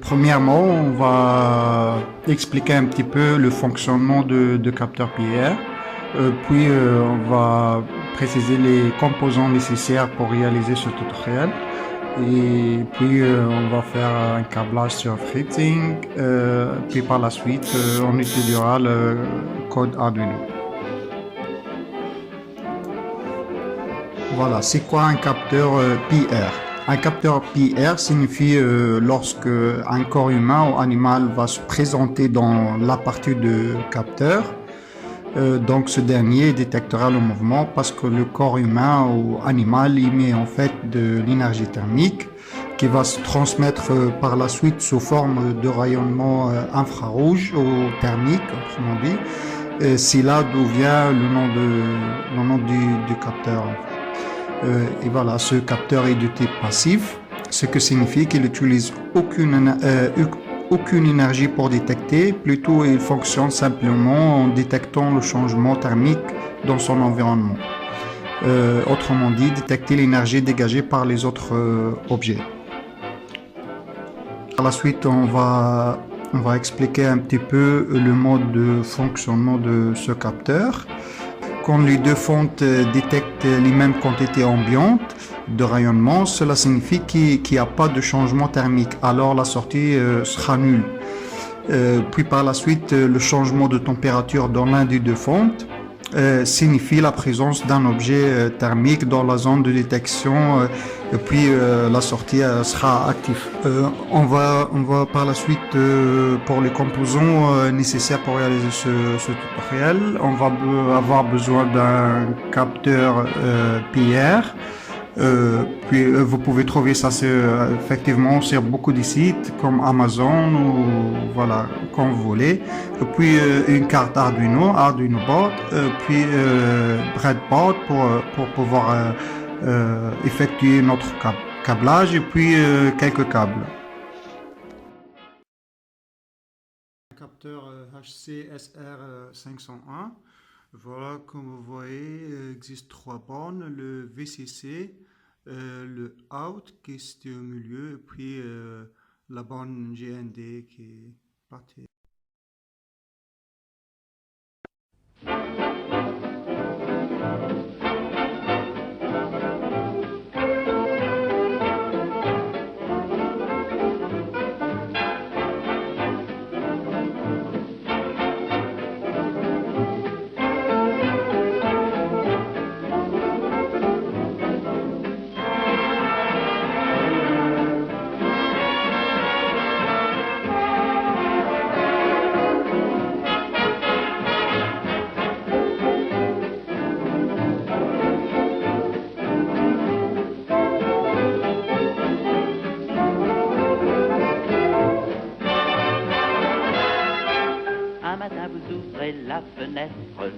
Premièrement, on va expliquer un petit peu le fonctionnement de capteur PIR. Puis, on va préciser les composants nécessaires pour réaliser ce tutoriel. Et puis, on va faire un câblage sur FreeThing. Puis, par la suite, on étudiera le code Arduino. Voilà, c'est quoi un capteur PIR? Un capteur PIR signifie lorsque un corps humain ou animal va se présenter dans la partie de capteur. Donc ce dernier détectera le mouvement parce que le corps humain ou animal émet en fait de l'énergie thermique qui va se transmettre par la suite sous forme de rayonnement infrarouge ou thermique, autrement dit. C'est là d'où vient le nom du capteur. Et voilà, ce capteur est de type passif, ce que signifie qu'il n'utilise aucune énergie pour détecter, plutôt il fonctionne simplement en détectant le changement thermique dans son environnement. Autrement dit, détecter l'énergie dégagée par les autres objets. Par la suite, on va expliquer un petit peu le mode de fonctionnement de ce capteur. Quand les deux fentes détectent les mêmes quantités ambiantes de rayonnement, cela signifie qu'il n'y a pas de changement thermique, alors la sortie sera nulle. Puis par la suite, le changement de température dans l'un des deux fentes signifie la présence d'un objet thermique dans la zone de détection, et puis la sortie sera active. On va par la suite, pour les composants nécessaires pour réaliser ce tutoriel, on va avoir besoin d'un capteur PIR. Puis vous pouvez trouver ça effectivement sur beaucoup de sites comme Amazon ou voilà, comme vous voulez. Puis une carte Arduino board, puis breadboard pour pouvoir effectuer notre câblage et puis quelques câbles. Capteur HC SR501. Voilà, comme vous voyez, il existe trois bornes, le VCC, le out qui est situé au milieu, et puis la borne GND qui est partie. Vous ouvrez la fenêtre,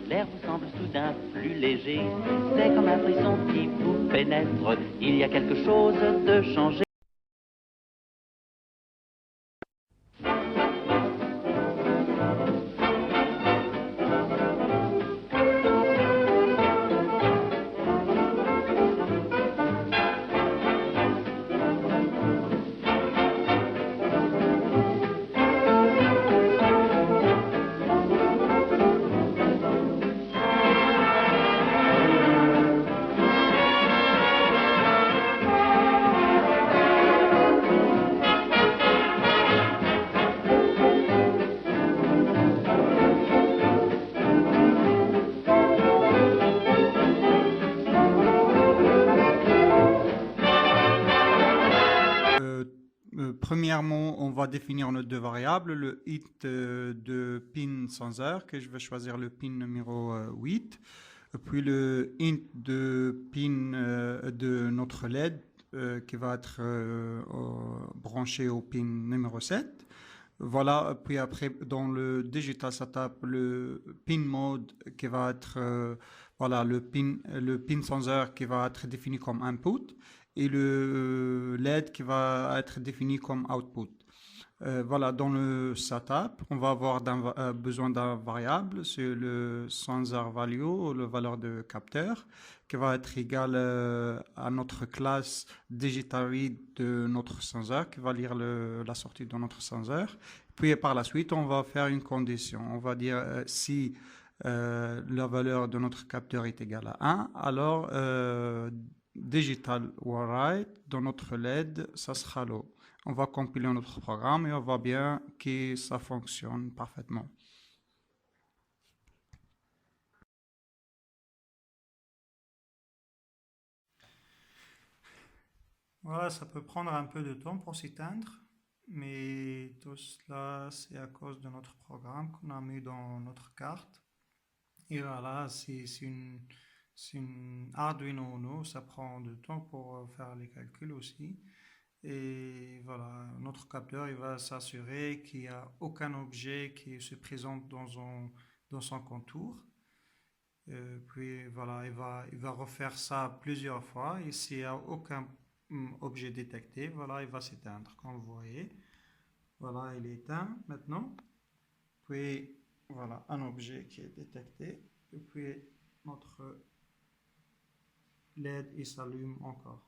l'air vous semble soudain plus léger. C'est comme un frisson qui vous pénètre, il y a quelque chose de changé. Premièrement, on va définir nos deux variables, le hit de pin sensor, que je vais choisir le pin numéro 8, puis le int de pin de notre LED qui va être branché au pin numéro 7. Voilà, puis après dans le digital setup, le pin mode qui va être voilà, le pin sensor qui va être défini comme input et le LED qui va être défini comme output. Voilà, dans le setup, on va avoir besoin d'un variable, c'est le sensor value, le valeur de capteur, qui va être égal à notre classe digital read de notre sensor, qui va lire la sortie de notre sensor. Puis par la suite, on va faire une condition. On va dire si la valeur de notre capteur est égale à 1, alors digital write dans notre LED, ça sera low. On va compiler notre programme et on voit bien que ça fonctionne parfaitement. Voilà, ça peut prendre un peu de temps pour s'éteindre, mais tout cela, c'est à cause de notre programme qu'on a mis dans notre carte. Et voilà, c'est une Arduino Uno, ça prend du temps pour faire les calculs aussi. Et voilà, notre capteur, il va s'assurer qu'il n'y a aucun objet qui se présente dans son contour. Puis voilà, il va refaire ça plusieurs fois. Et s'il n'y a aucun objet détecté, voilà, il va s'éteindre, comme vous voyez. Voilà, il est éteint maintenant. Puis voilà, un objet qui est détecté. Et puis notre LED, il s'allume encore.